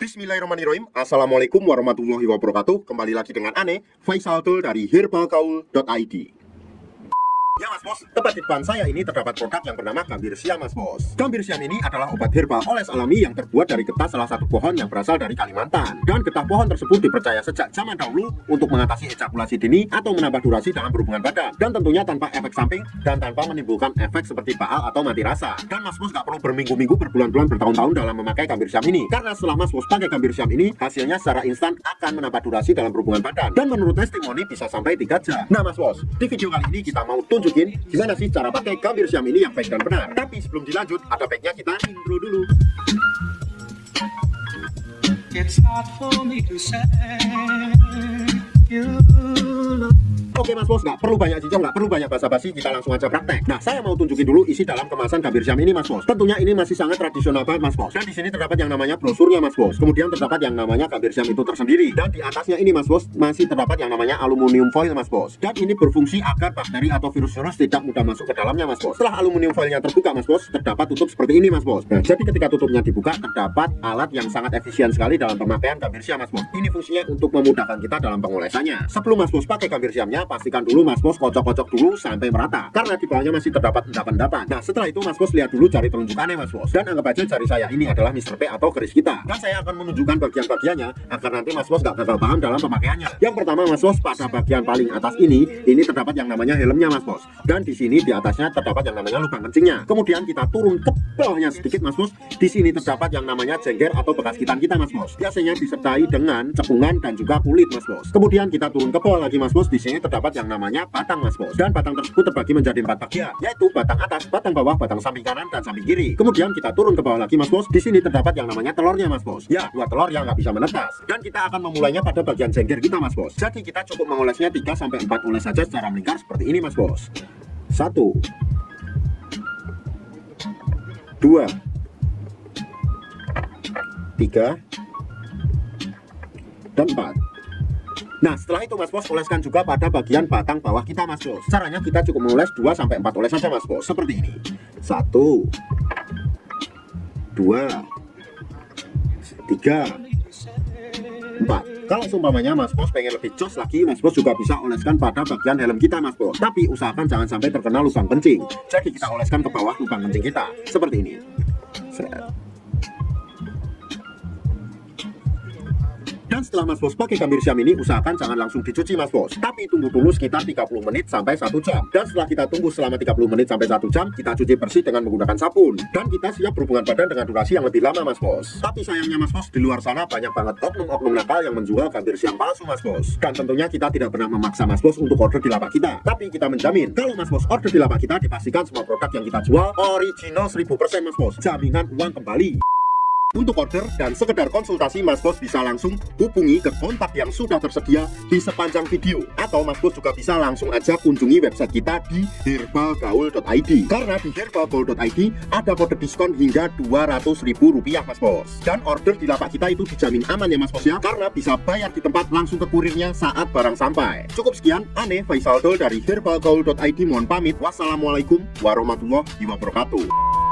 Bismillahirrahmanirrahim. Assalamualaikum warahmatullahi wabarakatuh. Kembali lagi dengan Ane, Faisal Dul dari herbalgaul.id. Ya Mas Bos, tepat di depan saya ini terdapat produk yang bernama Gambir Siam Mas Bos. Gambir Siam ini adalah obat herbal oles alami yang terbuat dari getah salah satu pohon yang berasal dari Kalimantan. Dan getah pohon tersebut dipercaya sejak zaman dahulu untuk mengatasi ejakulasi dini atau menambah durasi dalam berhubungan badan. Dan tentunya tanpa efek samping dan tanpa menimbulkan efek seperti baal atau mati rasa. Dan Mas Bos gak perlu berminggu-minggu, berbulan-bulan, bertahun-tahun dalam memakai Gambir Siam ini. Karena setelah Mas Bos pakai Gambir Siam ini, hasilnya secara instan akan menambah durasi dalam berhubungan badan. Dan menurut testimoni bisa sampai 3 jam. Nah Mas Bos, di video kali ini kita mau tunjukin gimana sih cara pakai Gambir Siam ini yang baik dan benar. Tapi sebelum dilanjut, ada baiknya kita intro dulu. It's not for me to say you love. Oke Mas Bos, nggak perlu banyak cincong, nggak perlu banyak basa-basi, kita langsung aja praktek. Nah, saya mau tunjukin dulu isi dalam kemasan Gambir Siam ini Mas Bos. Tentunya ini masih sangat tradisional banget Mas Bos. Dan di sini terdapat yang namanya brosurnya Mas Bos. Kemudian terdapat yang namanya Gambir Siam itu tersendiri. Dan di atasnya ini Mas Bos masih terdapat yang namanya aluminium foil Mas Bos. Dan ini berfungsi agar bakteri atau virus-virus tidak mudah masuk ke dalamnya Mas Bos. Setelah aluminium foilnya terbuka Mas Bos, terdapat tutup seperti ini Mas Bos. Nah, jadi ketika tutupnya dibuka, terdapat alat yang sangat efisien sekali dalam pemakaian Gambir Siam Mas Bos. Ini fungsinya untuk memudahkan kita dalam pengolesannya. Sebelum Mas Bos pakai Gambir Siamnya, pastikan dulu Mas Bos kocok-kocok dulu sampai merata, karena di bawahnya masih terdapat endapan-endapan. Nah, setelah itu Mas Bos lihat dulu jari telunjukannya Mas Bos, dan anggap aja jari saya ini adalah Mr. P atau keris kita. Dan saya akan menunjukkan bagian-bagiannya agar nanti Mas Bos gak gagal paham dalam pemakaiannya. Yang pertama Mas Bos, pada bagian paling atas ini terdapat yang namanya helmnya Mas Bos. Dan di sini di atasnya terdapat yang namanya lubang kencingnya. Kemudian kita turun ke bawahnya sedikit Mas Bos. Di sini terdapat yang namanya jengger atau bekas gitan kita Mas Bos. Biasanya disertai dengan cepungan dan juga kulit Mas Bos. Kemudian kita turun ke bawah lagi Mas Bos. Di sini terdapat yang namanya batang Mas Bos, dan batang tersebut terbagi menjadi 4 bagian, yaitu batang atas, batang bawah, batang samping kanan, dan samping kiri. Kemudian kita turun ke bawah lagi Mas Bos. Di sini terdapat yang namanya telurnya Mas Bos. Ya, 2 telur yang nggak bisa menetas. Dan kita akan memulainya pada bagian jengger kita Mas Bos. Jadi kita cukup mengolesnya 3-4 oles saja secara melingkar seperti ini Mas Bos. 1, 2, 3, dan 4. Nah, setelah itu Mas Bos, oleskan juga pada bagian batang bawah kita Mas Bos. Caranya kita cukup mengoles 2-4 oles saja Mas Bos, seperti ini. 1, 2, 3, 4. Kalau seumpamanya Mas Bos pengen lebih jos lagi, Mas Bos juga bisa oleskan pada bagian helm kita Mas Bos. Tapi usahakan jangan sampai terkena lubang kencing. Jadi kita oleskan ke bawah lubang kencing kita, seperti ini. Dan setelah Mas Bos pakai Gambir Siam ini, usahakan jangan langsung dicuci Mas Bos, tapi tunggu dulu sekitar 30 menit sampai 1 jam. Dan setelah kita tunggu selama 30 menit sampai 1 jam, kita cuci bersih dengan menggunakan sabun. Dan kita siap berhubungan badan dengan durasi yang lebih lama Mas Bos. Tapi sayangnya Mas Bos, di luar sana banyak banget oknum-oknum nakal yang menjual Gambir Siam palsu Mas Bos. Dan tentunya kita tidak pernah memaksa Mas Bos untuk order di lapak kita. Tapi kita menjamin, kalau Mas Bos order di lapak kita, dipastikan semua produk yang kita jual original 1000% Mas Bos. Jaminan uang kembali. Untuk order dan sekedar konsultasi, Mas Bos bisa langsung hubungi ke kontak yang sudah tersedia di sepanjang video. Atau Mas Bos juga bisa langsung aja kunjungi website kita di herbalgaul.id. Karena di herbalgaul.id ada kode diskon hingga Rp200.000 Mas Bos. Dan order di lapak kita itu dijamin aman ya Mas Bos ya, karena bisa bayar di tempat langsung ke kurirnya saat barang sampai. Cukup sekian, Ane Faisal Dul dari herbalgaul.id mohon pamit. Wassalamualaikum warahmatullahi wabarakatuh.